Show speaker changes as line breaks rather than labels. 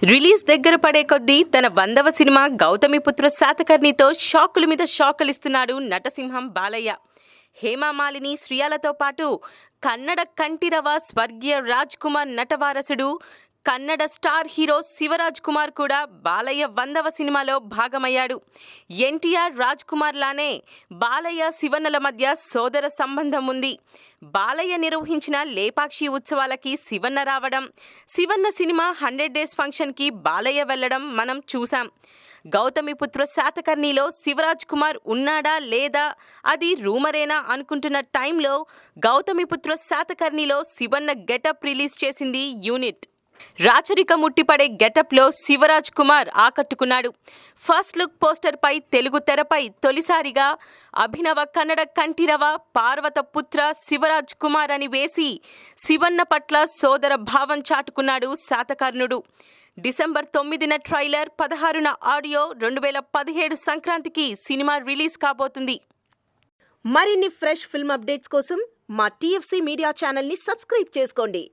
Release దగ్గర పడే కొద్దీ తన 100వ సినిమా గౌతమిపుత్ర శాతకర్ణితో షాకుల మీద షాకులిస్తున్నాడు నటసింహం బాలయ్య. హేమామాలిని, శ్రియాలతో పాటు కన్నడ కంఠీరవ స్వర్గీయ రాజ్ కుమార్ నటవారసుడు, కన్నడ స్టార్ హీరో శివరాజ్ కుమార్ కూడా బాలయ్య 100వ సినిమాలో భాగమయ్యాడు. ఎన్టీఆర్, రాజ్ కుమార్ లానే బాలయ్య, శివన్నల మధ్య సోదర సంబంధం ఉంది. బాలయ్య నిర్వహించిన లేపాక్షి ఉత్సవాలకి శివన్న రావడం, శివన్న సినిమా 100 డేస్ ఫంక్షన్కి బాలయ్య వెళ్లడం మనం చూసాం. గౌతమిపుత్ర శాతకర్ణిలో శివరాజ్ కుమార్ ఉన్నాడా లేదా అది రూమరేనా అనుకుంటున్న టైంలో గౌతమిపుత్ర శాతకర్ణిలో శివన్న గెటప్ రిలీజ్ చేసింది యూనిట్. రాచరిక ముట్టిపడే గెటప్లో శివరాజ్ కుమార్ ఆకట్టుకున్నాడు. ఫస్ట్ లుక్ పోస్టర్పై తెలుగు తెరపై తొలిసారిగా అభినవ కన్నడ కంఠీరవ పార్వత పుత్ర శివరాజ్ కుమార్ అని వేసి శివన్న పట్ల సోదర భావం చాటుకున్నాడు శాతకర్ణుడు. డిసెంబర్ 9న ట్రైలర్, 16న ఆడియో, 2017 సంక్రాంతికి సినిమా రిలీజ్ కాబోతుంది.
మరిన్ని ఫ్రెష్ ఫిల్మ్ అప్డేట్స్ కోసం మా TFC మీడియా ఛానల్ని సబ్స్క్రైబ్ చేసుకోండి.